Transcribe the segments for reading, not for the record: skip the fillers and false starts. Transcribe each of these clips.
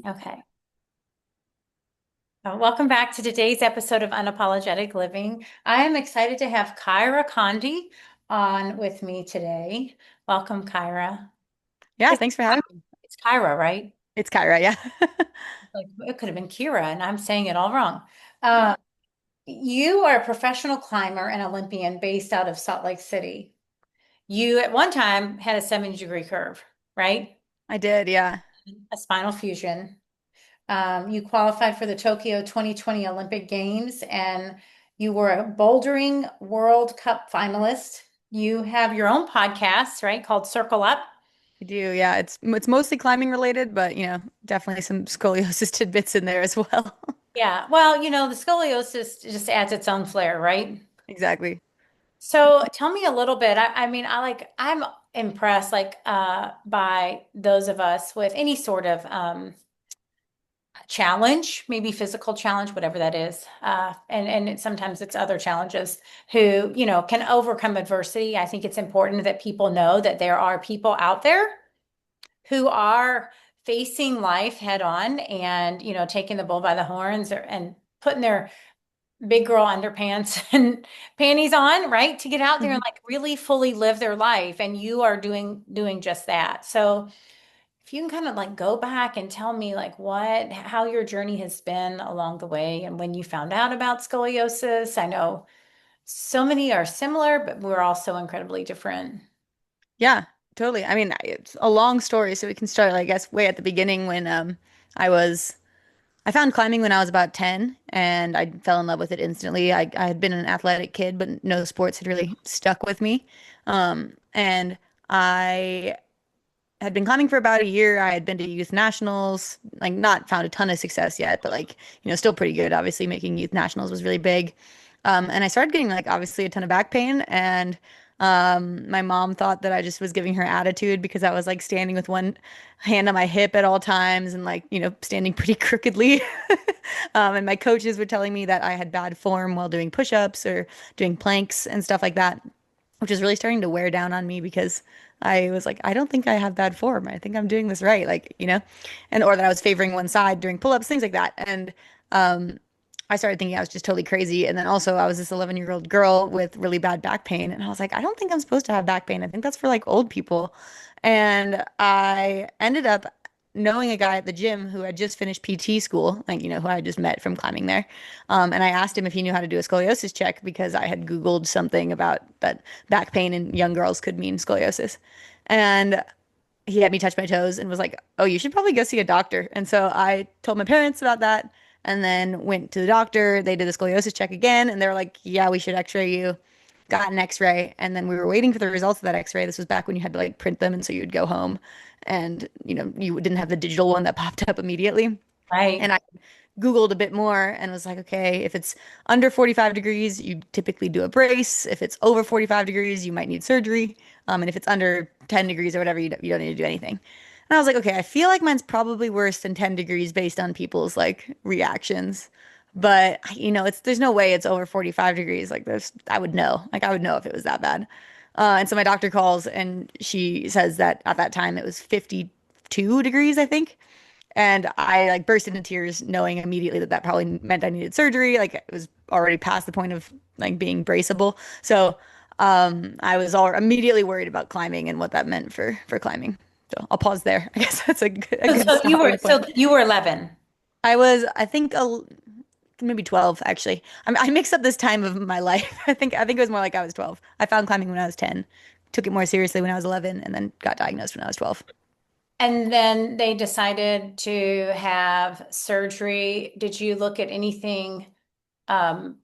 Okay. Welcome back to today's episode of Unapologetic Living. I am excited to have Kyra Condie on with me today. Welcome, Kyra. Yeah, It's, thanks for having me. it's Kyra, right? It's Kyra, yeah. Like it could have been Kira, and I'm saying it all wrong. Uh, you are a professional climber and Olympian based out of Salt Lake City. You at one time had a 70-degree curve, right? I did, yeah. A spinal fusion. You qualified for the Tokyo 2020 Olympic Games and you were a bouldering World Cup finalist. You have your own podcast, right, called Circle Up. I do, yeah. It's mostly climbing related, but definitely some scoliosis tidbits in there as well. Yeah, well, the scoliosis just adds its own flair, right? Exactly. So tell me a little bit. I'm impressed by those of us with any sort of challenge, maybe physical challenge, whatever that is. Sometimes it's other challenges who, can overcome adversity. I think it's important that people know that there are people out there who are facing life head on and, taking the bull by the horns and putting their big girl underpants and panties on, right? To get out there and Mhm. like really fully live their life. And you are doing just that. So if you can kind of like go back and tell me like how your journey has been along the way and when you found out about scoliosis. I know so many are similar, but we're also incredibly different. Yeah, totally. I mean, it's a long story, so we can start, I guess, way at the beginning when I was I found climbing when I was about 10 and I fell in love with it instantly. I had been an athletic kid, but no sports had really stuck with me. And I had been climbing for about a year. I had been to youth nationals, like not found a ton of success yet, but like, still pretty good. Obviously, making youth nationals was really big. And I started getting like obviously a ton of back pain. And my mom thought that I just was giving her attitude because I was like standing with one hand on my hip at all times and like, standing pretty crookedly. And my coaches were telling me that I had bad form while doing push-ups or doing planks and stuff like that, which is really starting to wear down on me because I was like, I don't think I have bad form. I think I'm doing this right, and or that I was favoring one side during pull-ups, things like that. And um, I started thinking I was just totally crazy. And then also, I was this 11-year-old girl with really bad back pain, and I was like, I don't think I'm supposed to have back pain. I think that's for like old people. And I ended up knowing a guy at the gym who had just finished PT school, like, who I had just met from climbing there. And I asked him if he knew how to do a scoliosis check because I had Googled something about that back pain in young girls could mean scoliosis. And he had me touch my toes and was like, "Oh, you should probably go see a doctor." And so I told my parents about that and then went to the doctor. They did the scoliosis check again and they were like, "Yeah, we should x-ray you." Got an x-ray and then we were waiting for the results of that x-ray. This was back when you had to like print them and so you'd go home and you didn't have the digital one that popped up immediately. Right. And I Googled a bit more and was like, okay, if it's under 45 degrees, you typically do a brace. If it's over 45 degrees, you might need surgery. And if it's under 10 degrees or whatever, you don't need to do anything. And I was like, okay, I feel like mine's probably worse than 10 degrees based on people's like reactions. But there's no way it's over 45 degrees. Like I would know. Like I would know if it was that bad. And so my doctor calls and she says that at that time it was 52 degrees, I think. And I like burst into tears knowing immediately that that probably meant I needed surgery. Like it was already past the point of like being braceable. So I was all immediately worried about climbing and what that meant for climbing. So I'll pause there. I guess that's a So, good so you stopping were point. so you were 11. I was, I think, maybe 12 actually. I mixed up this time of my life. I think it was more like I was 12. I found climbing when I was 10, took it more seriously when I was 11, and then got diagnosed when I was 12. And then they decided to have surgery. Did you look at anything um,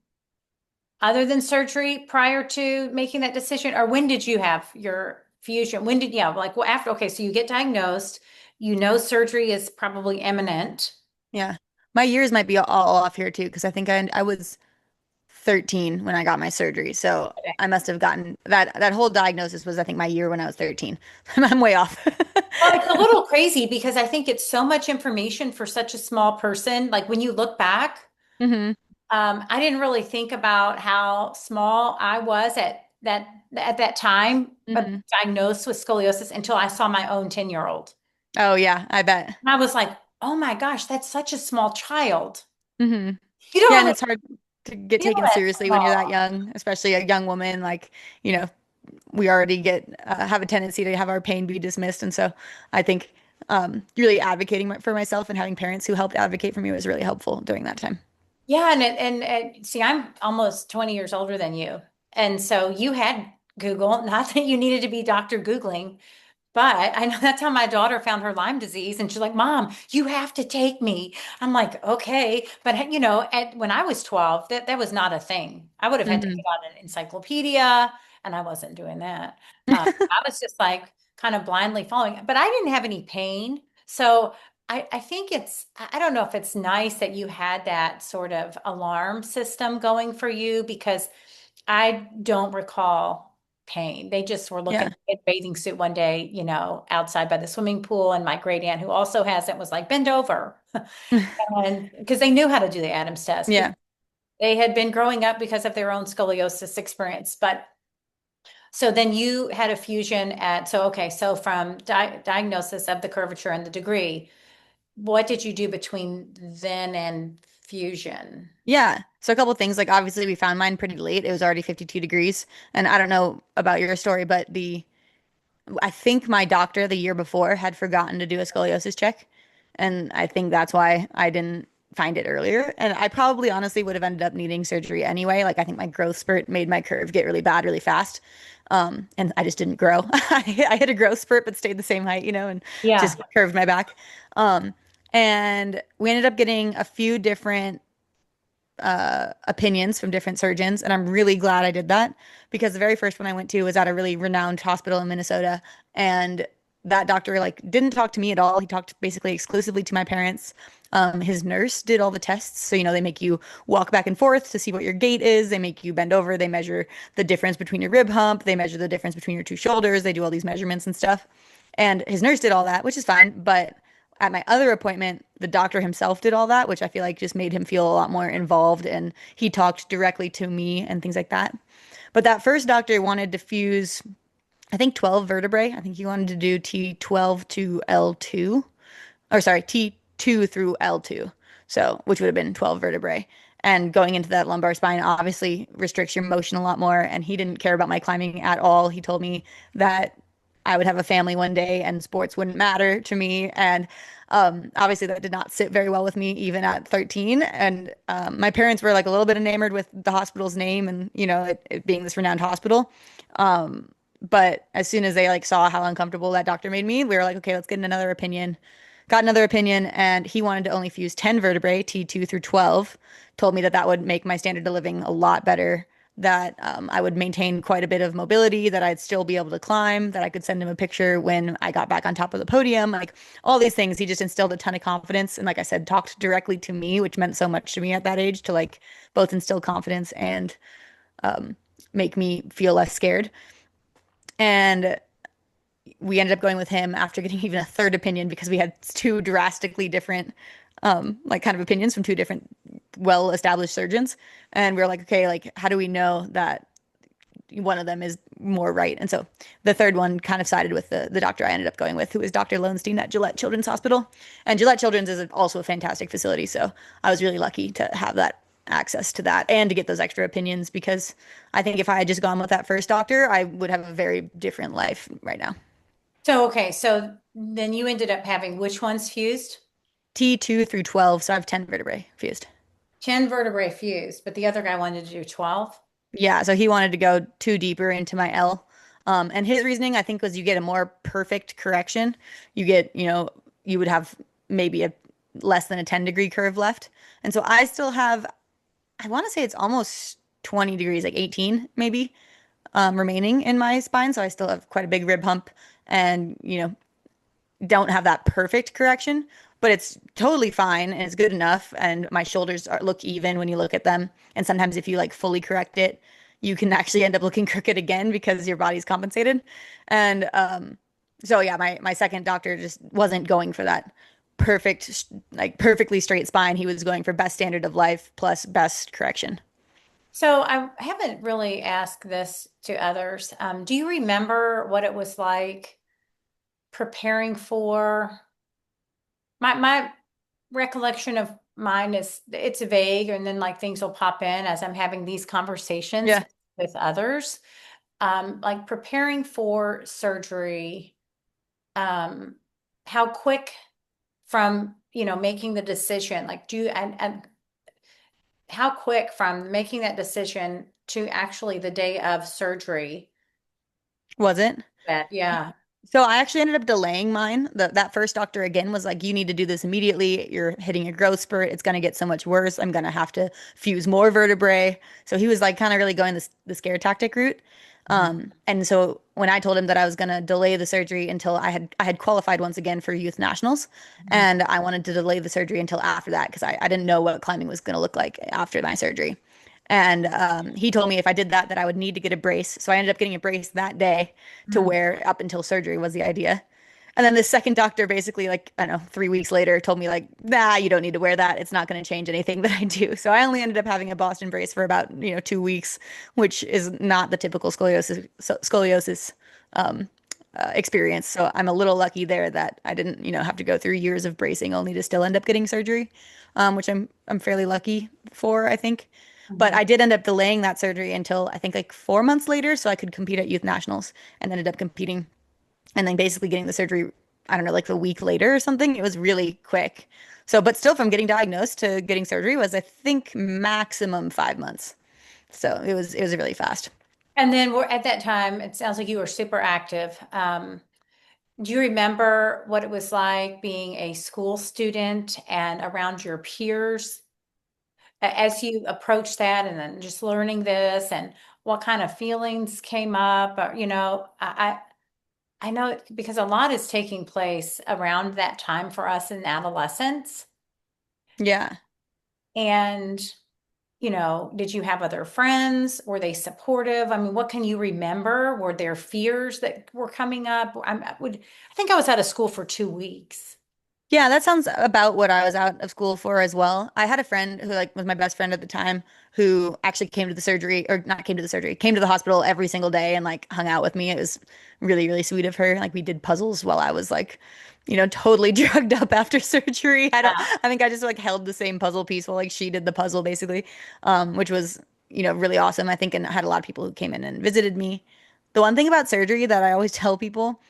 other than surgery prior to making that decision? Or when did you have your fusion? Yeah, like, well, after, okay, so you get diagnosed, surgery is probably imminent. Yeah. My years might be all off here too, because I think I was 13 when I got my surgery. So Okay. I must have gotten that whole diagnosis was I think my year when I was 13. I'm way off. Well, it's a little crazy because I think it's so much information for such a small person. Like when you look back, hmm I didn't really think about how small I was at that time, hmm diagnosed with scoliosis until I saw my own 10-year-old. Oh yeah, I bet. I was like, Oh my gosh, that's such a small child. Hmm. You Yeah, don't and really it's hard to get feel taken that seriously when you're that small. young, especially a young woman. Like, you know, we already get have a tendency to have our pain be dismissed, and so I think really advocating for myself and having parents who helped advocate for me was really helpful during that time. Yeah, and see, I'm almost 20 years older than you. And so you had Google, not that you needed to be Dr. Googling, but I know that's how my daughter found her Lyme disease. And she's like, Mom, you have to take me. I'm like, okay. But when I was 12, that was not a thing. I would have had to Hmm. get out an encyclopedia, and I wasn't doing that. I was just like kind of blindly following, but I didn't have any pain. So I think I don't know if it's nice that you had that sort of alarm system going for you because I don't recall pain. They just were looking Yeah. at bathing suit one day, outside by the swimming pool. And my great aunt, who also has it, was like, bend over. And because they knew how to do the Adams test, because Yeah. they had been growing up because of their own scoliosis experience. But so then you had a fusion okay, so from diagnosis of the curvature and the degree, what did you do between then and fusion? Yeah. So a couple of things, like obviously we found mine pretty late. It was already 52 degrees. And I don't know about your story, but I think my doctor the year before had forgotten to do a scoliosis check. And I think that's why I didn't find it earlier. And I probably honestly would have ended up needing surgery anyway. Like I think my growth spurt made my curve get really bad really fast. And I just didn't grow. I hit a growth spurt, but stayed the same height, and Yeah. just curved my back. Um, and we ended up getting a few different opinions from different surgeons. And I'm really glad I did that because the very first one I went to was at a really renowned hospital in Minnesota. And that doctor like didn't talk to me at all. He talked basically exclusively to my parents. His nurse did all the tests. So, they make you walk back and forth to see what your gait is. They make you bend over. They measure the difference between your rib hump. They measure the difference between your two shoulders. They do all these measurements and stuff. And his nurse did all that, which is fine. But at my other appointment, the doctor himself did all that, which I feel like just made him feel a lot more involved and he talked directly to me and things like that. But that first doctor wanted to fuse, I think, 12 vertebrae. I think he wanted to do T12 to L2, or sorry, T2 through L2. So, which would have been 12 vertebrae. And going into that lumbar spine obviously restricts your motion a lot more. And he didn't care about my climbing at all. He told me that I would have a family one day and sports wouldn't matter to me. And obviously, that did not sit very well with me even at 13. And my parents were like a little bit enamored with the hospital's name and, it being this renowned hospital. But as soon as they like saw how uncomfortable that doctor made me, we were like, okay, let's get another opinion. Got another opinion, and he wanted to only fuse 10 vertebrae, T2 through 12. Told me that that would make my standard of living a lot better, that I would maintain quite a bit of mobility, that I'd still be able to climb, that I could send him a picture when I got back on top of the podium. Like all these things, he just instilled a ton of confidence. And like I said, talked directly to me, which meant so much to me at that age to like both instill confidence and make me feel less scared. And we ended up going with him after getting even a third opinion because we had two drastically different like kind of opinions from two different well-established surgeons. And we were like, okay, like how do we know that one of them is more right? And so the third one kind of sided with the doctor I ended up going with, who is Dr. Lowenstein at Gillette Children's Hospital. And Gillette Children's is also a fantastic facility. So I was really lucky to have that access to that and to get those extra opinions because I think if I had just gone with that first doctor, I would have a very different life right now. Okay, so then you ended up having which ones fused? T2 through 12, so I have 10 vertebrae fused. 10 vertebrae fused, but the other guy wanted to do 12. Yeah, so he wanted to go two deeper into my L. And his reasoning, I think, was you get a more perfect correction. You get, you would have maybe a less than a 10-degree curve left. And so I still have, I want to say it's almost 20 degrees, like 18 maybe, remaining in my spine. So I still have quite a big rib hump and, don't have that perfect correction, but it's totally fine and it's good enough. And my shoulders look even when you look at them. And sometimes if you like fully correct it, you can actually end up looking crooked again because your body's compensated. And so yeah, my second doctor just wasn't going for that perfect, like perfectly straight spine. He was going for best standard of life plus best correction. So I haven't really asked this to others. Do you remember what it was like preparing for? My recollection of mine is it's vague, and then like things will pop in as I'm having these conversations Yeah. with others. Like preparing for surgery, um, how quick from, making the decision, like and how quick from making that decision to actually the day of surgery. Was it? That, yeah. So I actually ended up delaying mine. That first doctor again was like, you need to do this immediately. You're hitting a growth spurt. It's going to get so much worse. I'm going to have to fuse more vertebrae. So he was like kind of really going the scare tactic route. Mhm. And so when I told him that I was going to delay the surgery until I had qualified once again for youth nationals, Mhm. and I wanted to delay the surgery until after that because I didn't know what climbing was going to look like after my surgery. And he told me if I did that, that I would need to get a brace. So I ended up getting a brace that day to Mhm. wear up until surgery was the idea. And then the second doctor basically like, I don't know, 3 weeks later told me like, nah, you don't need to wear that. It's not going to change anything that I do. So I only ended up having a Boston brace for about, 2 weeks, which is not the typical scoliosis experience. So I'm a little lucky there that I didn't, have to go through years of bracing only to still end up getting surgery, which I'm fairly lucky for, I think. But Mhm. I did end up delaying that surgery until I think like 4 months later, so I could compete at youth nationals, and ended up competing and then basically getting the surgery, I don't know, like a week later or something. It was really quick. So, but still from getting diagnosed to getting surgery was I think maximum 5 months. So it was really fast. And then we're at that time, it sounds like you were super active. Do you remember what it was like being a school student and around your peers as you approached that, and then just learning this, and what kind of feelings came up? Or, I know because a lot is taking place around that time for us in adolescence. Yeah. And, did you have other friends? Were they supportive? I mean, what can you remember? Were there fears that were coming up? I think I was out of school for 2 weeks. Yeah, that sounds about what I was out of school for as well. I had a friend who like was my best friend at the time who actually came to the surgery or not came to the surgery, came to the hospital every single day and like hung out with me. It was really, really sweet of her. Like we did puzzles while I was like, totally drugged up after surgery. I think I just like held the same puzzle piece while like she did the puzzle basically, which was, really awesome. I think, and I had a lot of people who came in and visited me. The one thing about surgery that I always tell people,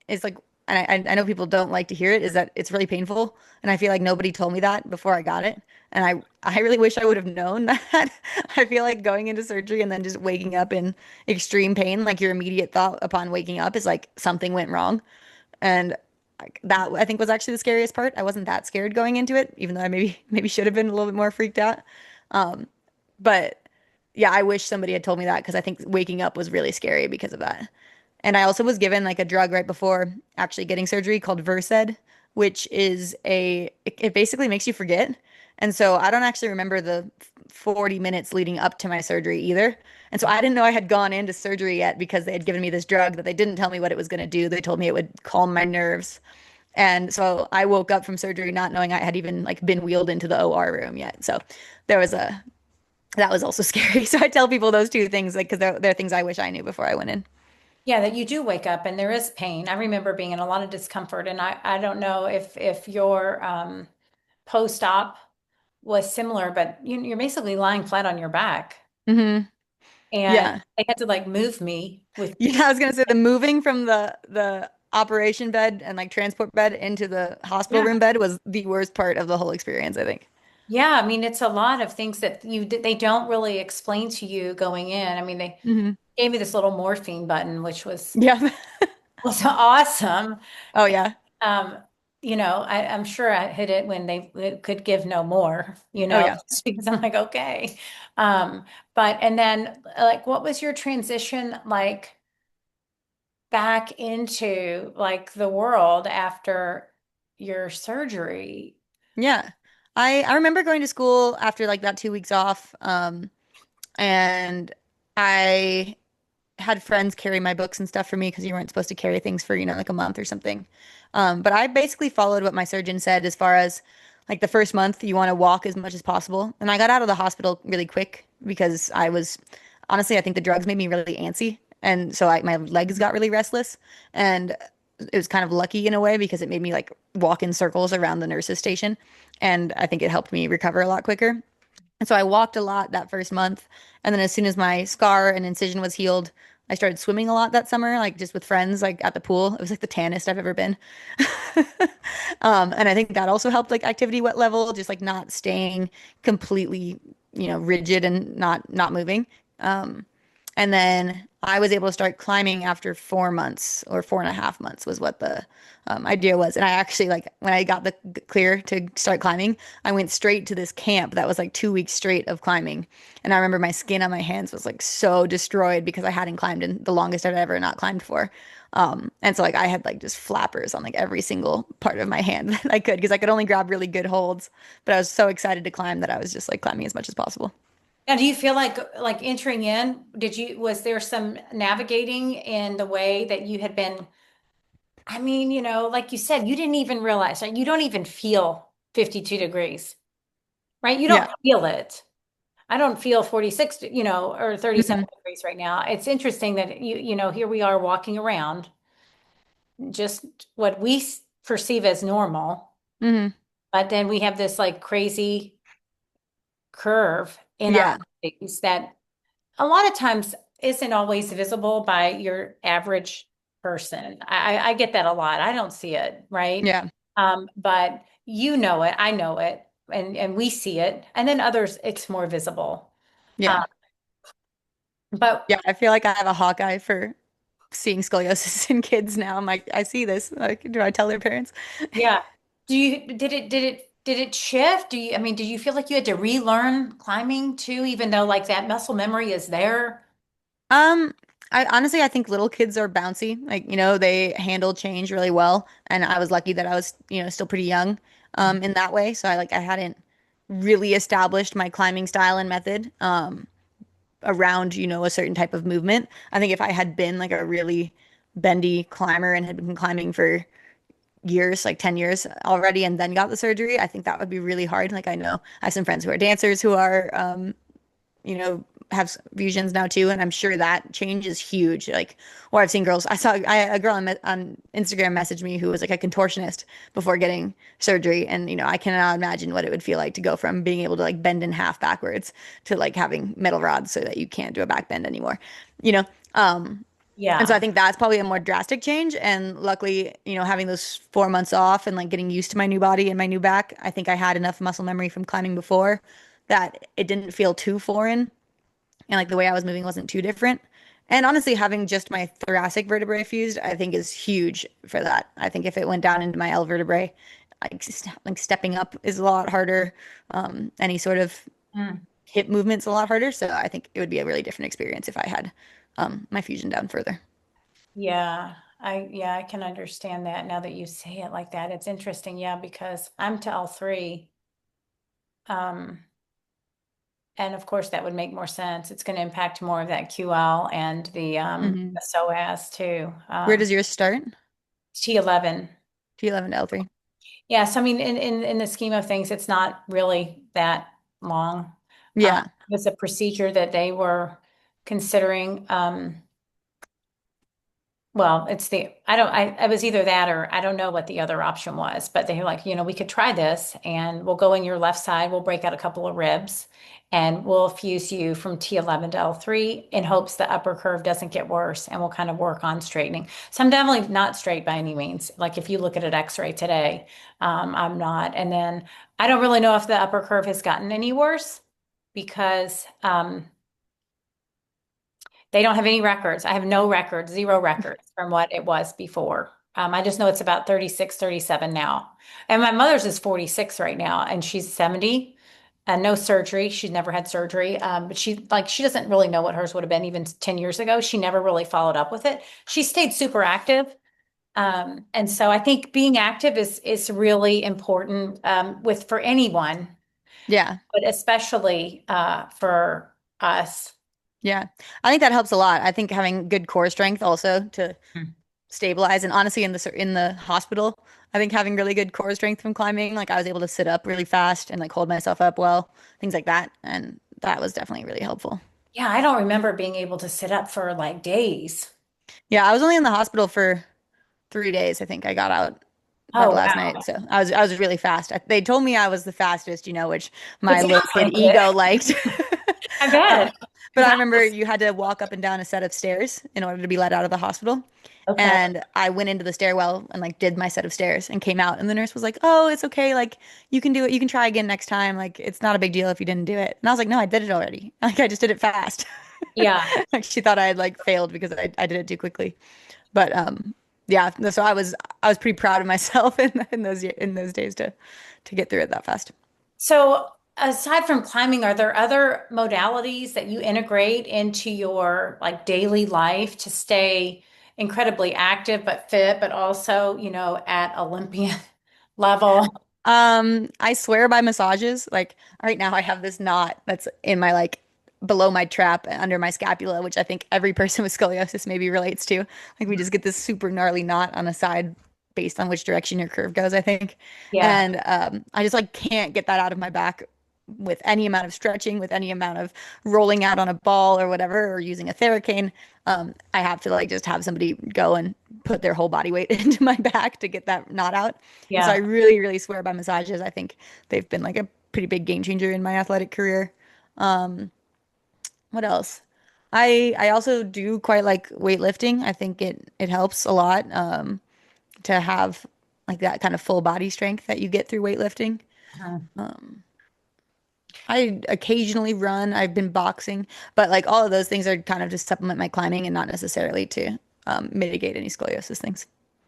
is like, and I know people don't like to hear it, is that it's really painful. And I feel like nobody told me that before I got it. And I really wish I would have known that. I feel like going into surgery and then just waking up in extreme pain, like your immediate thought upon waking up is like something went wrong. And like, that I think was actually the scariest part. I wasn't that scared going into it, even though I maybe should have been a little bit more freaked out. Um, but yeah, I wish somebody had told me that because I think waking up was really scary because of that. And I also was given like a drug right before actually getting surgery called Versed, which is it basically makes you forget. And so I don't actually remember the 40 minutes leading up to my surgery either. And so I didn't know I had gone into surgery yet because they had given me this drug that they didn't tell me what it was going to do. They told me it would calm my nerves. And so I woke up from surgery not knowing I had even like been wheeled into the OR room yet. So there was a that was also scary. So I tell people those two things like because they're things I wish I knew before I went in. Yeah, that you do wake up and there is pain. I remember being in a lot of discomfort, and I don't know if your post-op was similar, but you're basically lying flat on your back, Hmm. and Yeah. they had to like move me with. Yeah, I was gonna say the moving from the operation bed and like transport bed into the hospital Yeah. room bed was the worst part of the whole experience, I think. Yeah, I mean, it's a lot of things that they don't really explain to you going in. I mean, they Hmm. gave me this little morphine button, which was Yeah. was awesome. Oh yeah. Um, I'm sure I hit it when they could give no more, Oh yeah. just because I'm like, okay. But and then like what was your transition like back into like the world after your surgery? Yeah. I remember going to school after like that 2 weeks off, and I had friends carry my books and stuff for me because you weren't supposed to carry things for, like a month or something. But I basically followed what my surgeon said as far as like the first month you want to walk as much as possible. And I got out of the hospital really quick because I was honestly, I think the drugs made me really antsy. And so my legs got really restless. And it was kind of lucky in a way because it made me like walk in circles around the nurse's station. And I think it helped me recover a lot quicker. And so I walked a lot that first month. And then as soon as my scar and incision was healed, I started swimming a lot that summer, like just with friends, like at the pool. It was like the tannest I've ever been. And I think that also helped like activity wet level, just like not staying completely, rigid and not moving. Um, and then I was able to start climbing after 4 months or 4.5 months was what the idea was. And I actually like when I got the clear to start climbing, I went straight to this camp that was like 2 weeks straight of climbing. And I remember my skin on my hands was like so destroyed because I hadn't climbed in the longest I'd ever not climbed for. And so like I had like just flappers on like every single part of my hand that I could because I could only grab really good holds. But I was so excited to climb that I was just like climbing as much as possible. Now, do you feel like entering in, was there some navigating in the way that you had been? I mean, like you said, you didn't even realize, right? You don't even feel 52 degrees, right? You Yeah. don't feel it. I don't feel 46, or 37 Hmm. degrees right now. It's interesting that here we are walking around just what we perceive as normal, Hmm. but then we have this like crazy curve in our Yeah. bodies that a lot of times isn't always visible by your average person. I get that a lot. I don't see it, right? Yeah. But you know it, I know it, and we see it, and then others it's more visible. Yeah. Um, but Yeah. I feel like I have a hawk eye for seeing scoliosis in kids now. I'm like, I see this. Like, do I tell their parents? yeah, did it shift? I mean, did you feel like you had to relearn climbing too, even though like that muscle memory is there? Um, I honestly I think little kids are bouncy. Like, they handle change really well. And I was lucky that I was, still pretty young in that way. So I hadn't really established my climbing style and method around, a certain type of movement. I think if I had been like a really bendy climber and had been climbing for years, like 10 years already, and then got the surgery, I think that would be really hard. Like I know I have some friends who are dancers who are you know, have fusions now too, and I'm sure that change is huge. Like, or I've seen girls. A girl on Instagram messaged me who was like a contortionist before getting surgery, and I cannot imagine what it would feel like to go from being able to like bend in half backwards to like having metal rods so that you can't do a back bend anymore. You know, um, and so I Yeah, think that's probably a more drastic change. And luckily, having those 4 months off and like getting used to my new body and my new back, I think I had enough muscle memory from climbing before that it didn't feel too foreign and like the way I was moving wasn't too different. And honestly, having just my thoracic vertebrae fused, I think is huge for that. I think if it went down into my L vertebrae, like stepping up is a lot harder. Any sort of Mm. hip movement's a lot harder. So I think it would be a really different experience if I had my fusion down further. Yeah, I can understand that now that you say it like that. It's interesting, yeah, because I'm to L3. Um, and of course that would make more sense. It's going to impact more of that QL and Hmm. the psoas too. Where does yours start? T11. T11 to L3. Yeah, so I mean, in the scheme of things, it's not really that long. Yeah. It was a procedure that they were considering. Well, I was either that or I don't know what the other option was, but they were like, we could try this and we'll go in your left side, we'll break out a couple of ribs and we'll fuse you from T11 to L3 in hopes the upper curve doesn't get worse and we'll kind of work on straightening. So I'm definitely not straight by any means. Like if you look at an X-ray today, I'm not. And then I don't really know if the upper curve has gotten any worse because they don't have any records. I have no records, zero records from what it was before. I just know it's about 36, 37 now. And my mother's is 46 right now, and she's 70 and no surgery. She's never had surgery. But she doesn't really know what hers would have been even 10 years ago. She never really followed up with it. She stayed super active. And so I think being active is really important for anyone, Yeah. but especially for us. Yeah. I think that helps a lot. I think having good core strength also to stabilize. And honestly, in the hospital, I think having really good core strength from climbing, like I was able to sit up really fast and like hold myself up well, things like that. And that was definitely really helpful. Yeah, I don't remember being able to sit up for like days. Yeah, I was only in the hospital for 3 days, I think I got out that Oh, last wow. night. So I was really fast. They told me I was the fastest, which It my sounds little kid like it. ego liked. I Um, bet. but Because I I remember was, you had to walk up and down a set of stairs in order to be let out of the hospital. okay. And I went into the stairwell and like did my set of stairs and came out. And the nurse was like, "Oh, it's okay. Like you can do it. You can try again next time. Like it's not a big deal if you didn't do it." And I was like, "No, I did it already. Like I just did it fast." Yeah. Like she thought I had like failed because I did it too quickly. But yeah, so I was pretty proud of myself in those days to get through it that fast. So, aside from climbing, are there other modalities that you integrate into your like daily life to stay incredibly active but fit, but also, at Olympian level? I swear by massages. Like right now I have this knot that's in my like below my trap under my scapula, which I think every person with scoliosis maybe relates to. Like we just get this super gnarly knot on the side based on which direction your curve goes, I think. Yeah, And I just like can't get that out of my back with any amount of stretching, with any amount of rolling out on a ball or whatever, or using a Theracane. I have to like just have somebody go and put their whole body weight into my back to get that knot out. And so I yeah. really, really swear by massages. I think they've been like a pretty big game changer in my athletic career. What else? I also do quite like weightlifting. I think it helps a lot to have like that kind of full body strength that you get through weightlifting. Uh-huh. I occasionally run. I've been boxing, but like all of those things are kind of to supplement my climbing and not necessarily to mitigate any scoliosis things.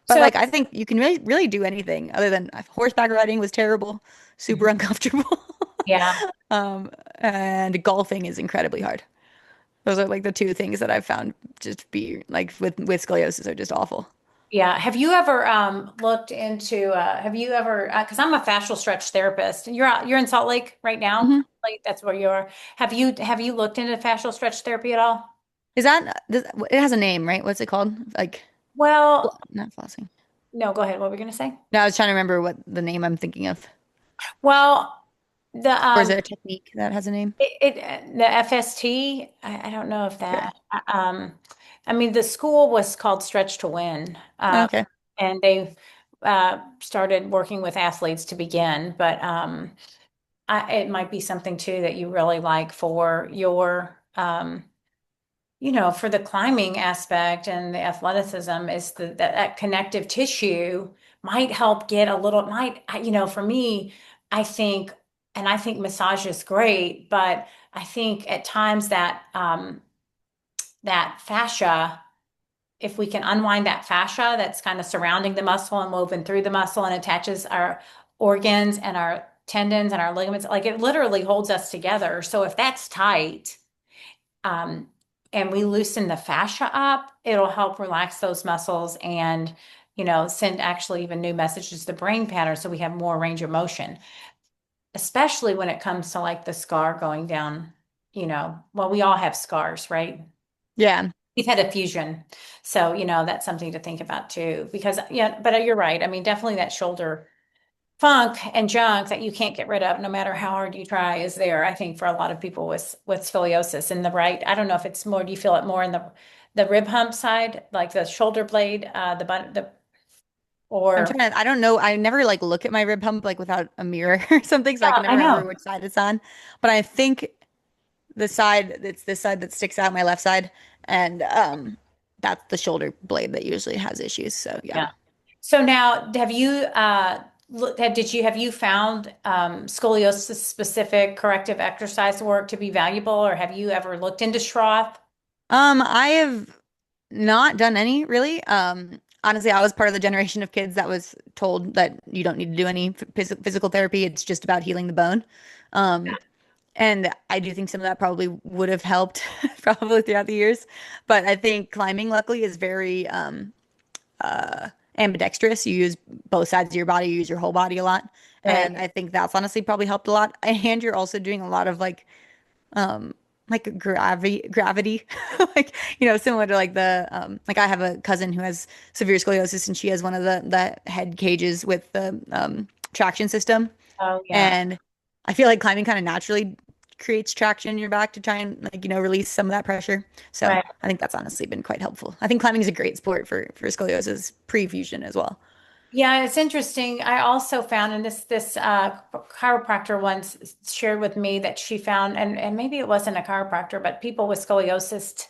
But So, like I think you can really, really do anything other than horseback riding was terrible, super uncomfortable. yeah, And golfing is incredibly hard. Those are like the two things that I've found just be like with scoliosis are just awful. yeah. Have you ever looked into have you ever because I'm a fascial stretch therapist and you're in Salt Lake right now? Hmm. Like that's where you are. Have you looked into fascial stretch therapy at all? It has a name, right? What's it called? Like Well, not flossing. no, go ahead. What were we gonna say? No, I was trying to remember what the name I'm thinking of. Well, the Or is it a technique that has a name? the FST, I don't know if Okay. that I mean the school was called Stretch to Win. Okay. And they started working with athletes to begin, but it might be something too that you really like for your for the climbing aspect and the athleticism is that connective tissue might help get a little, for me, I think, and I think massage is great, but I think at times that fascia, if we can unwind that fascia that's kind of surrounding the muscle and woven through the muscle and attaches our organs and our tendons and our ligaments, like it literally holds us together. So if that's tight, um, and we loosen the fascia up, it'll help relax those muscles and, send actually even new messages to the brain pattern so we have more range of motion, especially when it comes to like the scar going down, well, we all have scars, right? Yeah. We've had a fusion. So, that's something to think about too, because yeah, but you're right. I mean, definitely that shoulder funk and junk that you can't get rid of no matter how hard you try is there, I think, for a lot of people with scoliosis and the right. I don't know if it's more, do you feel it more in the rib hump side, like the shoulder blade, the butt, I'm or trying to, I don't know. I never like look at my rib hump like without a mirror or something, so I can yeah, I never remember know. which side it's on. But I think it's this side that sticks out, my left side, and that's the shoulder blade that usually has issues. So yeah. Yeah. So now have you have you found scoliosis specific corrective exercise work to be valuable, or have you ever looked into Schroth? I have not done any really. Honestly, I was part of the generation of kids that was told that you don't need to do any physical therapy. It's just about healing the bone. Um, and I do think some of that probably would have helped probably throughout the years. But I think climbing, luckily, is very ambidextrous. You use both sides of your body, you use your whole body a lot. Right. And I think that's honestly probably helped a lot. And you're also doing a lot of like gravity similar to like the like I have a cousin who has severe scoliosis and she has one of the head cages with the traction system Oh yeah. and I feel like climbing kind of naturally creates traction in your back to try and like, release some of that pressure. So Right. I think that's honestly been quite helpful. I think climbing is a great sport for scoliosis pre-fusion as well. Yeah, it's interesting. I also found, and this chiropractor once shared with me that she found, and maybe it wasn't a chiropractor, but people with scoliosis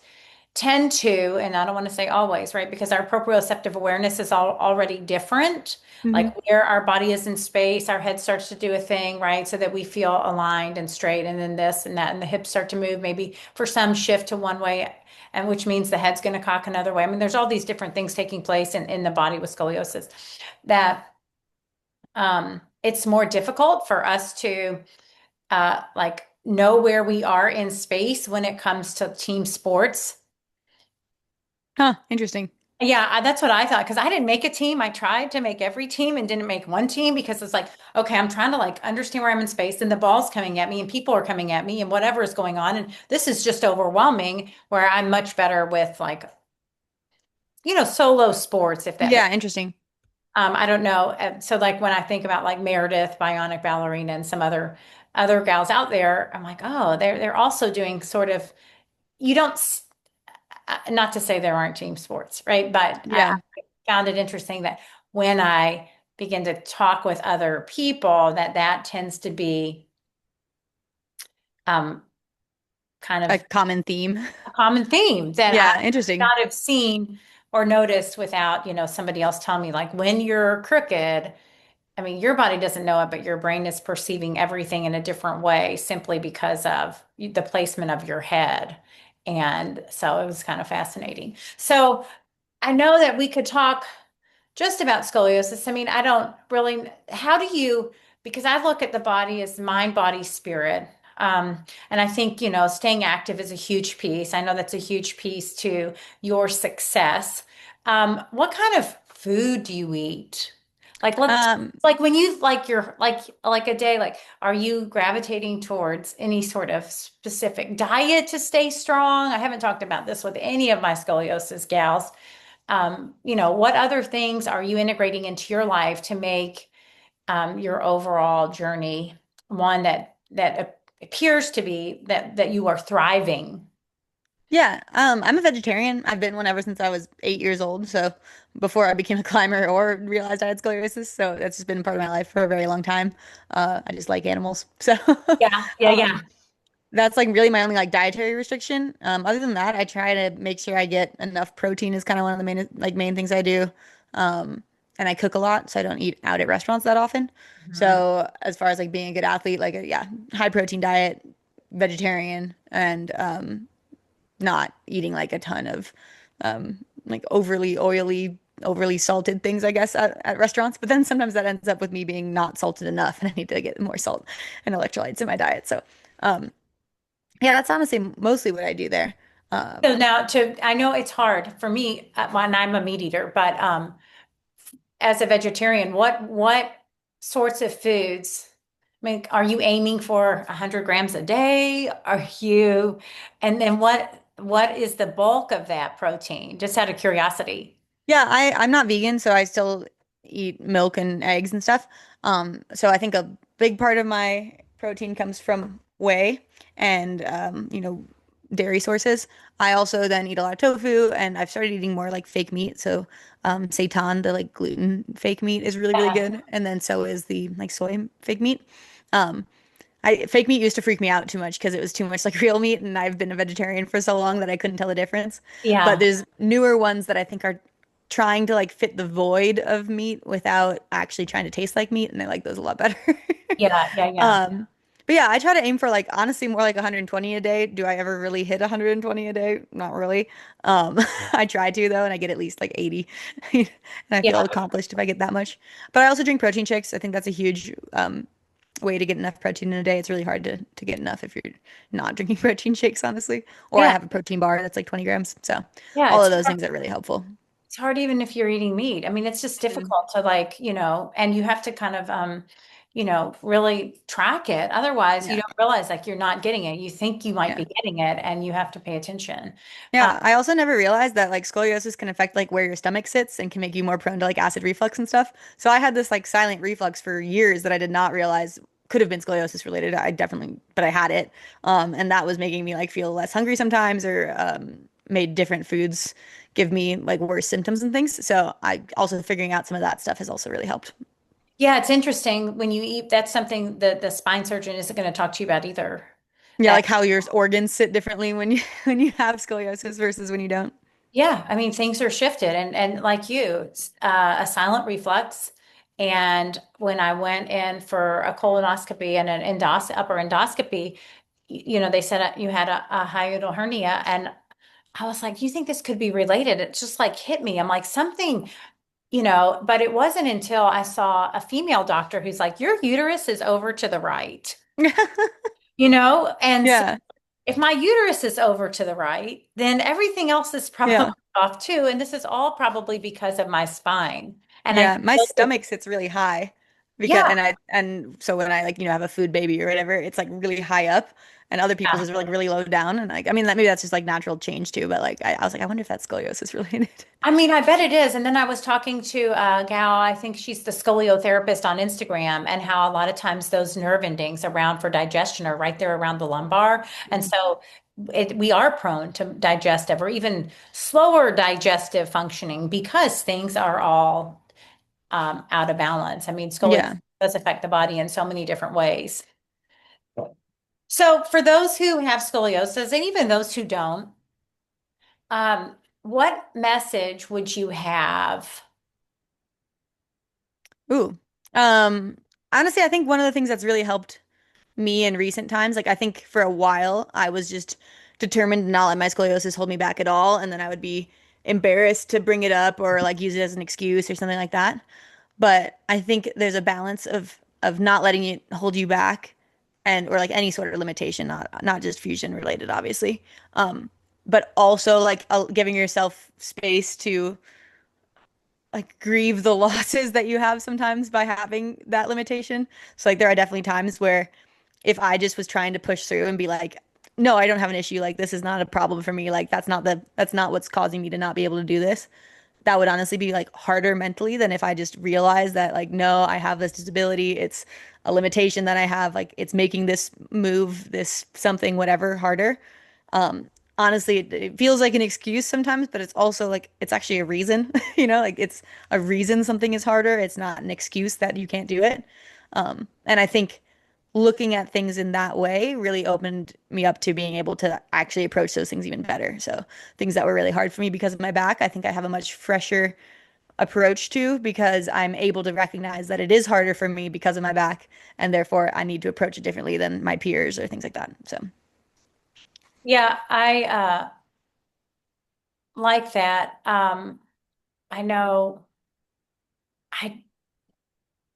tend to, and I don't want to say always, right? Because our proprioceptive awareness is already different. Like Hmm. where our body is in space, our head starts to do a thing, right? So that we feel aligned and straight, and then this and that, and the hips start to move, maybe for some shift to one way, and which means the head's going to cock another way. I mean, there's all these different things taking place in the body with scoliosis that it's more difficult for us to like know where we are in space when it comes to team sports. Huh, interesting. Yeah, that's what I thought because I didn't make a team. I tried to make every team and didn't make one team because it's like, okay, I'm trying to like understand where I'm in space and the ball's coming at me and people are coming at me and whatever is going on. And this is just overwhelming where I'm much better with like, solo sports, if that makes Yeah, interesting. I don't know. So like when I think about like Meredith, Bionic Ballerina, and some other gals out there, I'm like, oh, they're also doing sort of you don't not to say there aren't team sports, right? But I Yeah. found it interesting that when I begin to talk with other people, that tends to be um, kind A of common theme. a common theme that I Yeah, would interesting. not have seen or noticed without, somebody else telling me, like when you're crooked. I mean, your body doesn't know it, but your brain is perceiving everything in a different way simply because of the placement of your head. And so it was kind of fascinating. So I know that we could talk just about scoliosis. I mean, I don't really, how do you, because I look at the body as mind, body, spirit. And I think, staying active is a huge piece. I know that's a huge piece to your success. What kind of food do you eat? Let's Um, like when you like your like a day, like are you gravitating towards any sort of specific diet to stay strong? I haven't talked about this with any of my scoliosis gals. What other things are you integrating into your life to make your overall journey one that appears to be that you are thriving? yeah, I'm a vegetarian. I've been one ever since I was 8 years old. So before I became a climber or realized I had scoliosis. So that's just been part of my life for a very long time. I just like animals. So Yeah, yeah, yeah. um, that's like really my only like dietary restriction. Other than that, I try to make sure I get enough protein is kind of one of the main things I do. Um, and I cook a lot, so I don't eat out at restaurants that often. Mhm. So as far as like being a good athlete, like yeah, high protein diet, vegetarian, and not eating like a ton of like overly oily, overly salted things, I guess, at restaurants. But then sometimes that ends up with me being not salted enough, and I need to get more salt and electrolytes in my diet. So, um, yeah, that's honestly mostly what I do there. So Um, now I know it's hard for me when I'm a meat eater, but as a vegetarian, what sorts of foods? I mean, are you aiming for 100 grams a day? Are you, and then what is the bulk of that protein? Just out of curiosity. Yeah, I'm not vegan, so I still eat milk and eggs and stuff. So I think a big part of my protein comes from whey and dairy sources. I also then eat a lot of tofu, and I've started eating more like fake meat. So seitan, the like gluten fake meat, is really really Yeah. good, and then so is the like soy fake meat. Um, fake meat used to freak me out too much because it was too much like real meat, and I've been a vegetarian for so long that I couldn't tell the difference. But Yeah. there's newer ones that I think are trying to like fit the void of meat without actually trying to taste like meat, and I like those a lot better. Yeah. Yeah. Yeah. Um, but yeah, I try to aim for like honestly more like 120 a day. Do I ever really hit 120 a day? Not really. Um, I try to though, and I get at least like 80, and I feel Yeah. accomplished if I get that much. But I also drink protein shakes. I think that's a huge way to get enough protein in a day. It's really hard to get enough if you're not drinking protein shakes, honestly. Or I Yeah. have a protein bar that's like 20 grams. So Yeah. all of those things are really helpful. It's hard even if you're eating meat. I mean, it's just Mhm. difficult to like, and you have to kind of, really track it. Otherwise, you Yeah. don't realize like you're not getting it. You think you might Yeah. be getting it and you have to pay attention. Uh, Yeah, I also never realized that like scoliosis can affect like where your stomach sits and can make you more prone to like acid reflux and stuff. So I had this like silent reflux for years that I did not realize could have been scoliosis related. I definitely, but I had it. And that was making me like feel less hungry sometimes or made different foods give me like worse symptoms and things. So I also figuring out some of that stuff has also really helped. Yeah, it's interesting when you eat, that's something that the spine surgeon isn't going to talk to you about either. Yeah, That, like how your organs sit differently when you when you have scoliosis versus when you don't. yeah, I mean, things are shifted and like you, it's, a silent reflux. And when I went in for a colonoscopy and an upper endoscopy, they said you had a hiatal hernia. And I was like, you think this could be related? It just like hit me. I'm like, something, but it wasn't until I saw a female doctor who's like, your uterus is over to the right, and so Yeah. if my uterus is over to the right, then everything else is probably Yeah. off too. And this is all probably because of my spine. And I Yeah, my feel that, stomach sits really high because yeah, and so when I like have a food baby or whatever, it's like really high up and other people's yeah. is like really low down and like I mean that maybe that's just like natural change too, but like I was like I wonder if that's scoliosis related. I mean, I bet it is. And then I was talking to a gal, I think she's the scoliotherapeist on Instagram, and how a lot of times those nerve endings around for digestion are right there around the lumbar. And Mhm. so we are prone to digestive or even slower digestive functioning because things are all out of balance. I mean, scoliosis Yeah. does affect the body in so many different ways. So for those who have scoliosis and even those who don't, what message would you have? Ooh. Um Honestly, I think one of the things that's really helped me in recent times, like I think for a while I was just determined to not let my scoliosis hold me back at all, and then I would be embarrassed to bring it up or like use it as an excuse or something like that. But I think there's a balance of not letting it hold you back and or like any sort of limitation, not just fusion related, obviously. But also like giving yourself space to like grieve the losses that you have sometimes by having that limitation. So like there are definitely times where if I just was trying to push through and be like, no, I don't have an issue. Like this is not a problem for me. Like that's not what's causing me to not be able to do this. That would honestly be like harder mentally than if I just realized that like, no, I have this disability. It's a limitation that I have. Like it's making this move, this something, whatever, harder. Honestly, it feels like an excuse sometimes, but it's also like it's actually a reason, like it's a reason something is harder. It's not an excuse that you can't do it. And I think looking at things in that way really opened me up to being able to actually approach those things even better. So things that were really hard for me because of my back, I think I have a much fresher approach to because I'm able to recognize that it is harder for me because of my back, and therefore I need to approach it differently than my peers or things like that. So, Yeah, I like that. I know I,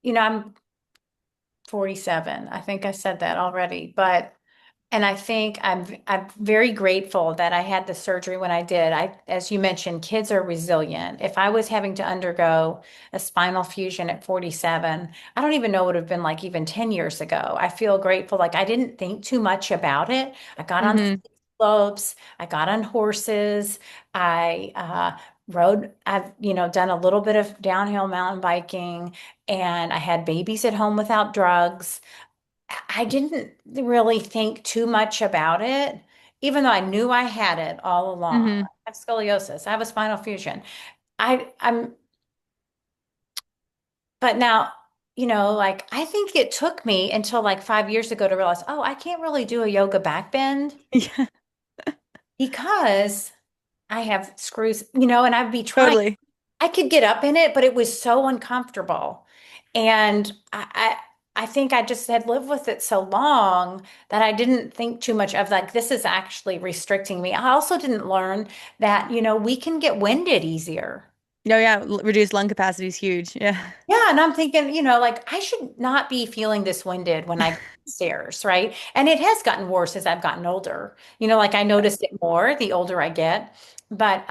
I'm 47. I think I said that already, but and I think I'm very grateful that I had the surgery when I did. As you mentioned, kids are resilient. If I was having to undergo a spinal fusion at 47, I don't even know what it would have been like even 10 years ago. I feel grateful. Like I didn't think too much about it. I got on hmm slopes, I got on horses, I I've, done a little bit of downhill mountain biking, and I had babies at home without drugs. I didn't really think too much about it, even though I knew I had it all along. hmm I have scoliosis. I have a spinal fusion. I'm, but now, like I think it took me until like 5 years ago to realize, oh, I can't really do a yoga back bend Yeah, because I have screws, and I'd be trying. totally. I could get up in it, but it was so uncomfortable. And I think I just had lived with it so long that I didn't think too much of like, this is actually restricting me. I also didn't learn that, we can get winded easier. No, yeah, reduced lung capacity is huge. Yeah. Yeah. And I'm thinking, like I should not be feeling this winded when I go upstairs, right? And it has gotten worse as I've gotten older. Like I noticed it more the older I get. But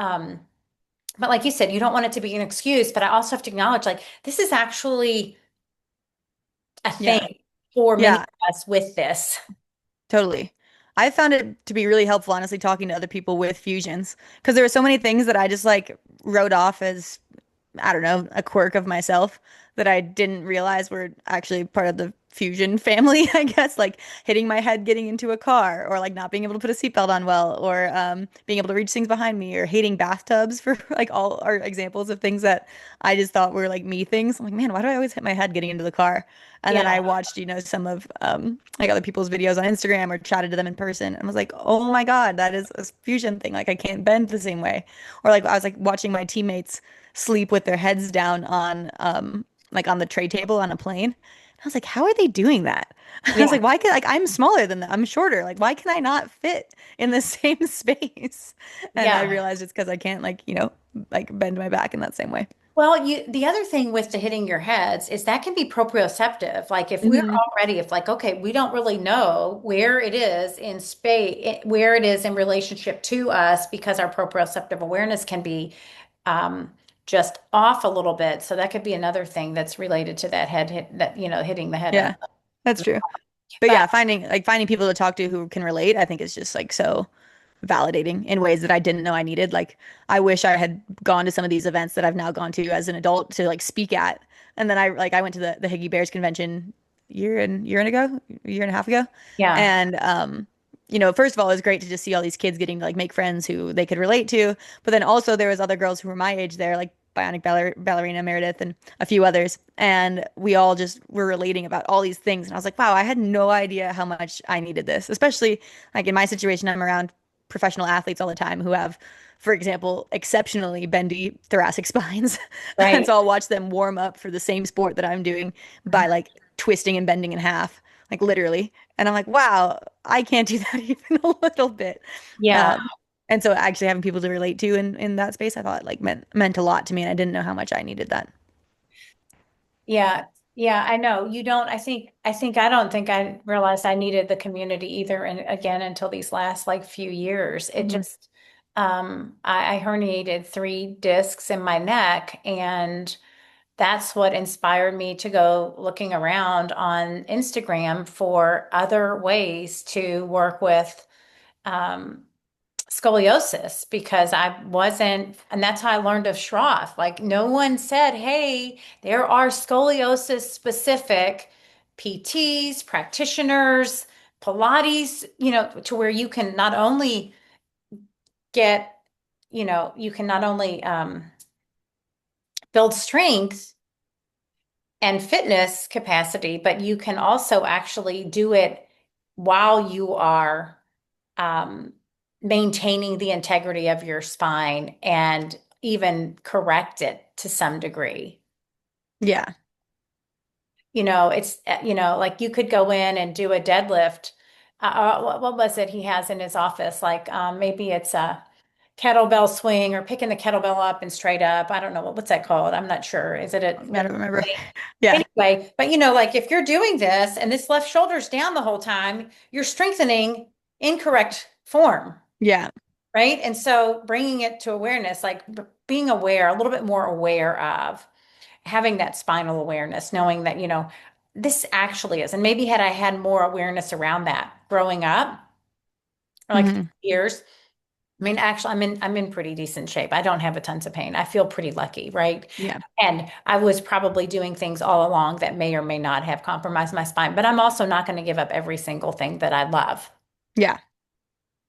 but like you said, you don't want it to be an excuse, but I also have to acknowledge like this is actually a Yeah. thing for many Yeah, of us with this. totally. I found it to be really helpful, honestly, talking to other people with fusions because there were so many things that I just like wrote off as I don't know, a quirk of myself that I didn't realize were actually part of the fusion family, I guess, like hitting my head getting into a car, or like not being able to put a seatbelt on well, or being able to reach things behind me, or hating bathtubs for like all are examples of things that I just thought were like me things. I'm like, man, why do I always hit my head getting into the car? And then Yeah. I watched, some of like other people's videos on Instagram or chatted to them in person and was like, oh my God, that is a fusion thing. Like I can't bend the same way. Or like I was like watching my teammates sleep with their heads down on like on the tray table on a plane. I was like, how are they doing that? I was Yeah. like, why can like I'm smaller than them. I'm shorter. Like, why can I not fit in the same space? And I Yeah. realized it's because I can't like, like bend my back in that same way. Well, the other thing with the hitting your heads is that can be proprioceptive. Like if we're Hmm. already, if like, okay, we don't really know where it is in space, where it is in relationship to us because our proprioceptive awareness can be um, just off a little bit. So that could be another thing that's related to that head hit that, hitting the head on. Yeah, that's true. But But yeah, finding people to talk to who can relate, I think is just like so validating in ways that I didn't know I needed. Like I wish I had gone to some of these events that I've now gone to as an adult to like speak at. And then I went to the Higgy Bears convention a year and a half ago. yeah, And first of all, it was great to just see all these kids getting to like make friends who they could relate to. But then also there was other girls who were my age there, like Ballerina Meredith and a few others. And we all just were relating about all these things. And I was like, wow, I had no idea how much I needed this, especially like in my situation, I'm around professional athletes all the time who have, for example, exceptionally bendy thoracic spines. And right. so I'll watch them warm up for the same sport that I'm doing by like twisting and bending in half, like literally. And I'm like, wow, I can't do that even a little bit. Yeah. Um, and so actually having people to relate to in that space, I thought like meant a lot to me, and I didn't know how much I needed that. Yeah. Yeah, I know. You don't, I don't think I realized I needed the community either. And again, until these last like few years, it Hmm. just, I herniated 3 discs in my neck, and that's what inspired me to go looking around on Instagram for other ways to work with, um, scoliosis because I wasn't, and that's how I learned of Schroff. Like, no one said, hey, there are scoliosis specific PTs, practitioners, Pilates, to where you can not only get, you can not only build strength and fitness capacity, but you can also actually do it while you are um, maintaining the integrity of your spine and even correct it to some degree. Yeah. It's, like you could go in and do a deadlift. What was it he has in his office? Like maybe it's a kettlebell swing or picking the kettlebell up and straight up. I don't know. What's that called? I'm not sure. Is it a I don't remember. Yeah. anyway, but like if you're doing this and this left shoulder's down the whole time, you're strengthening incorrect form. Yeah. Right. And so bringing it to awareness, like being aware, a little bit more aware of having that spinal awareness, knowing that, this actually is. And maybe had I had more awareness around that growing up, or like Hmm. years. I mean, actually, I'm in pretty decent shape. I don't have a tons of pain. I feel pretty lucky, right? Yeah. And I was probably doing things all along that may or may not have compromised my spine, but I'm also not going to give up every single thing that I love. Yeah. I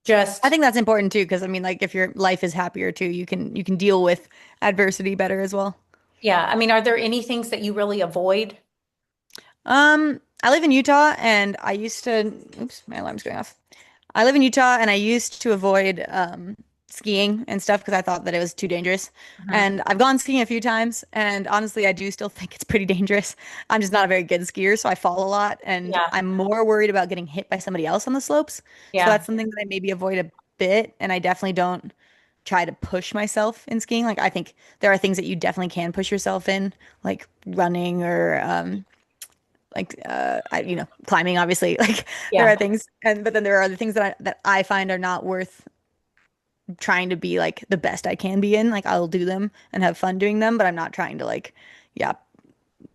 Just, think that's important too, because I mean, like if your life is happier too, you can deal with adversity better as well. yeah. I mean, are there any things that you really avoid? I live in Utah and I used to, oops, my alarm's going off. I live in Utah and I used to avoid skiing and stuff because I thought that it was too dangerous. Mhm. And I've gone skiing a few times and honestly, I do still think it's pretty dangerous. I'm just not a very good skier, so I fall a lot and Yeah. I'm more worried about getting hit by somebody else on the slopes. So Yeah. that's something that I maybe avoid a bit, and I definitely don't try to push myself in skiing. Like I think there are things that you definitely can push yourself in, like running or climbing obviously. Like there Yeah. are things, and but then there are other things that I find are not worth trying to be like the best I can be in. Like I'll do them and have fun doing them, but I'm not trying to like, yeah,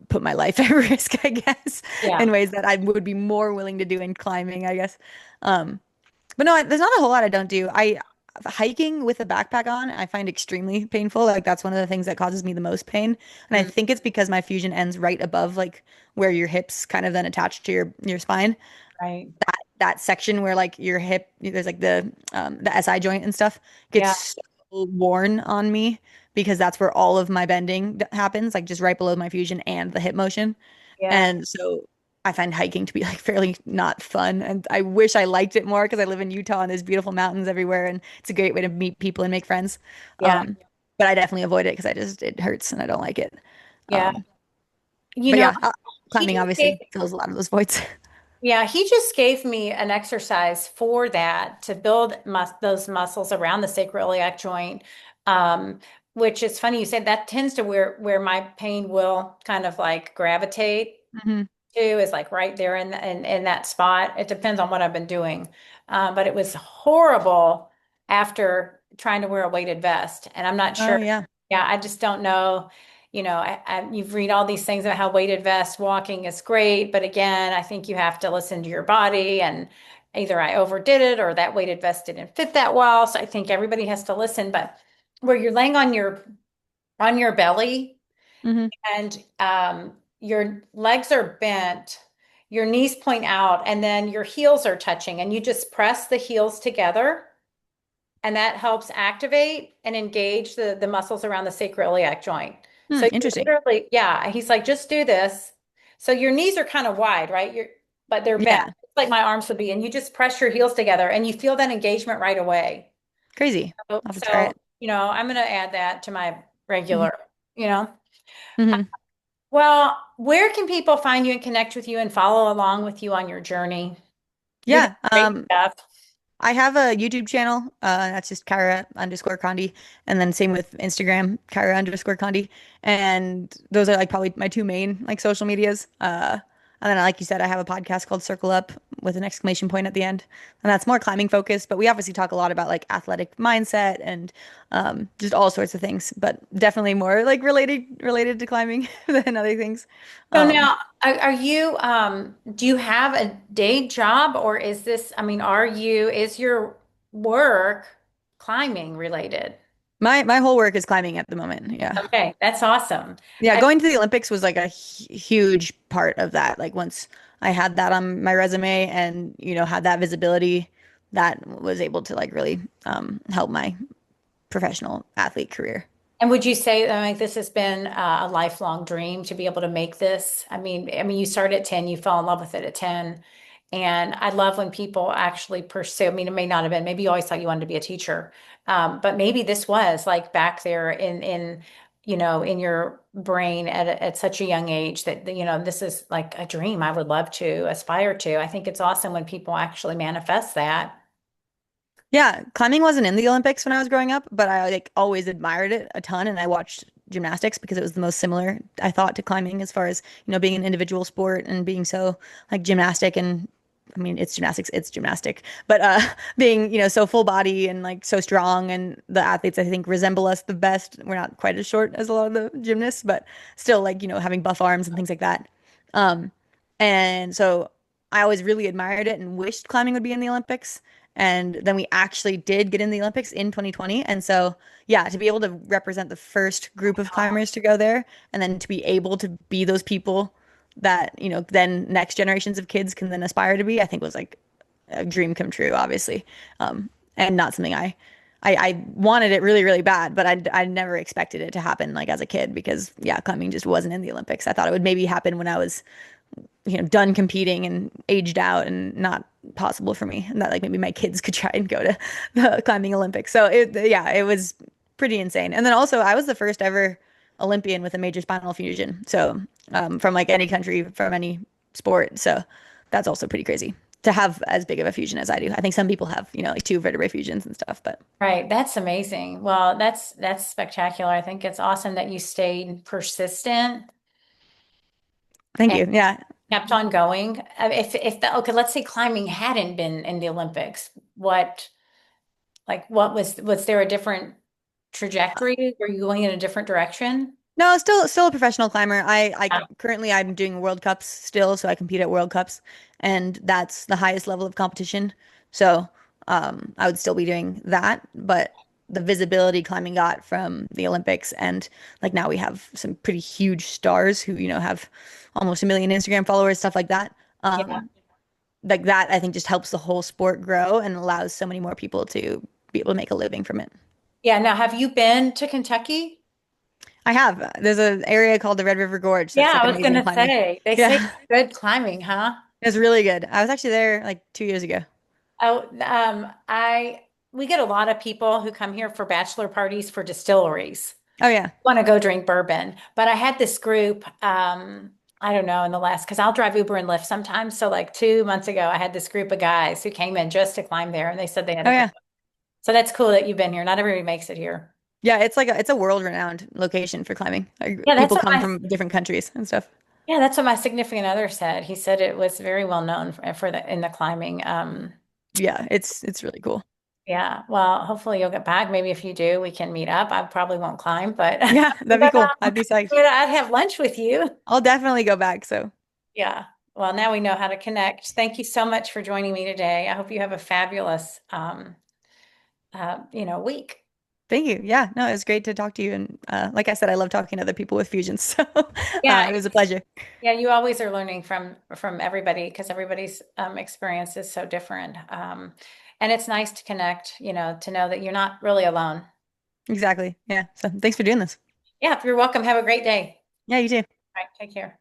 put my life at risk, I guess, Yeah. in ways that I would be more willing to do in climbing, I guess. Um, but no, there's not a whole lot I don't do. hiking with a backpack on, I find extremely painful. Like that's one of the things that causes me the most pain. And I Mm, think it's because my fusion ends right above like where your hips kind of then attach to your spine. right. That section where like your hip, there's like the SI joint and stuff gets Yeah. so worn on me because that's where all of my bending happens, like just right below my fusion and the hip motion. Yeah. And so I find hiking to be like fairly not fun. And I wish I liked it more because I live in Utah and there's beautiful mountains everywhere and it's a great way to meet people and make friends. Yeah. But I definitely avoid it because I just it hurts and I don't like it. Yeah. Um, You but know, yeah, he climbing just gave obviously fills a lot of those voids. Yeah, he just gave me an exercise for that to build those muscles around the sacroiliac joint. Um, which is funny you said that tends to where my pain will kind of like gravitate Hmm. to is like right there in that spot. It depends on what I've been doing. But it was horrible after trying to wear a weighted vest. And I'm not Oh sure. yeah. Yeah, I just don't know. You've read all these things about how weighted vest walking is great, but again, I think you have to listen to your body and either I overdid it or that weighted vest didn't fit that well. So I think everybody has to listen, but where you're laying on your belly Hmm. and your legs are bent, your knees point out, and then your heels are touching, and you just press the heels together, and that helps activate and engage the muscles around the sacroiliac joint. So you Interesting. literally, yeah, he's like, just do this. So your knees are kind of wide, right? But they're bent, Yeah. like my arms would be, and you just press your heels together, and you feel that engagement right away. Crazy. So, I'll have to try so it. I'm going to add that to my Hmm. regular, you know. Hmm. Well, where can people find you and connect with you and follow along with you on your journey? You're doing Yeah. great stuff. I have a YouTube channel. That's just Kyra_Condie. And then same with Instagram, Kyra_Condie. And those are like probably my two main like social medias. And then like you said, I have a podcast called Circle Up with an exclamation point at the end. And that's more climbing focused, but we obviously talk a lot about like athletic mindset and just all sorts of things, but definitely more like related to climbing than other things. So Um, now, are you, do you have a day job or is this, I mean, is your work climbing related? my whole work is climbing at the moment. Yeah. Okay, that's awesome. Yeah, I, going to the Olympics was like a huge part of that. Like once I had that on my resume and, had that visibility, that was able to like really help my professional athlete career. and would you say, I mean, this has been a lifelong dream to be able to make this? I mean, you started at 10, you fell in love with it at 10. And I love when people actually pursue. I mean, it may not have been, maybe you always thought you wanted to be a teacher. But maybe this was like back there in your brain at such a young age that, this is like a dream I would love to aspire to. I think it's awesome when people actually manifest that. Yeah, climbing wasn't in the Olympics when I was growing up, but I like always admired it a ton and I watched gymnastics because it was the most similar I thought to climbing as far as, being an individual sport and being so like gymnastic and I mean it's gymnastics, it's gymnastic, but being, so full body and like so strong and the athletes I think resemble us the best. We're not quite as short as a lot of the gymnasts, but still like, having buff arms and things like that. Um and so I always really admired it and wished climbing would be in the Olympics. And then we actually did get in the Olympics in 2020. And so, yeah, to be able to represent the first group of climbers to go there and then to be able to be those people that, then next generations of kids can then aspire to be, I think was like a dream come true, obviously. And not something I wanted it really, really bad, but I never expected it to happen like as a kid because, yeah, climbing just wasn't in the Olympics. I thought it would maybe happen when I was done competing and aged out and not possible for me. And that like maybe my kids could try and go to the climbing Olympics. So yeah, it was pretty insane. And then also I was the first ever Olympian with a major spinal fusion. So from like any country, from any sport. So that's also pretty crazy to have as big of a fusion as I do. I think some people have, like two vertebrae fusions and stuff, but Right. That's amazing. Well, that's spectacular. I think it's awesome that you stayed persistent thank and you. Yeah. kept on going. Okay, let's say climbing hadn't been in the Olympics, what was there a different trajectory? Were you going in a different direction? No, still a professional climber. I Yeah. currently I'm doing World Cups still, so I compete at World Cups, and that's the highest level of competition. So, I would still be doing that. But the visibility climbing got from the Olympics, and like now we have some pretty huge stars who, have almost 1 million Instagram followers, stuff like that. Yeah. Like that, I think just helps the whole sport grow and allows so many more people to be able to make a living from it. Yeah. Now, have you been to Kentucky? I have. There's an area called the Red River Gorge that's Yeah, like I was amazing gonna climbing. say they say Yeah, it's good climbing, huh? it's really good. I was actually there like 2 years ago. Oh, I we get a lot of people who come here for bachelor parties for distilleries. Oh yeah. Want to go drink bourbon. But I had this group, I don't know, in the last, because I'll drive Uber and Lyft sometimes. So like 2 months ago, I had this group of guys who came in just to climb there and they said they had Oh a great. yeah. So that's cool that you've been here. Not everybody makes it here. Yeah, it's a world-renowned location for climbing. Yeah, that's People what come my from different countries and stuff. yeah, that's what my significant other said. He said it was very well known for the in the climbing. Yeah, it's really cool. Yeah, well, hopefully you'll get back. Maybe if you do, we can meet up. I probably won't climb, but Yeah, that'd be but, cool. I'd be psyched. but I'd have lunch with you. I'll definitely go back. So Yeah. Well, now we know how to connect. Thank you so much for joining me today. I hope you have a fabulous, week. thank you. Yeah, no, it was great to talk to you. And like I said, I love talking to other people with fusions. So Yeah, it was a pleasure. yeah. You always are learning from everybody because everybody's experience is so different. And it's nice to connect. To know that you're not really alone. Exactly. Yeah. So thanks for doing this. Yeah, you're welcome. Have a great day. Yeah, you too. All right, take care.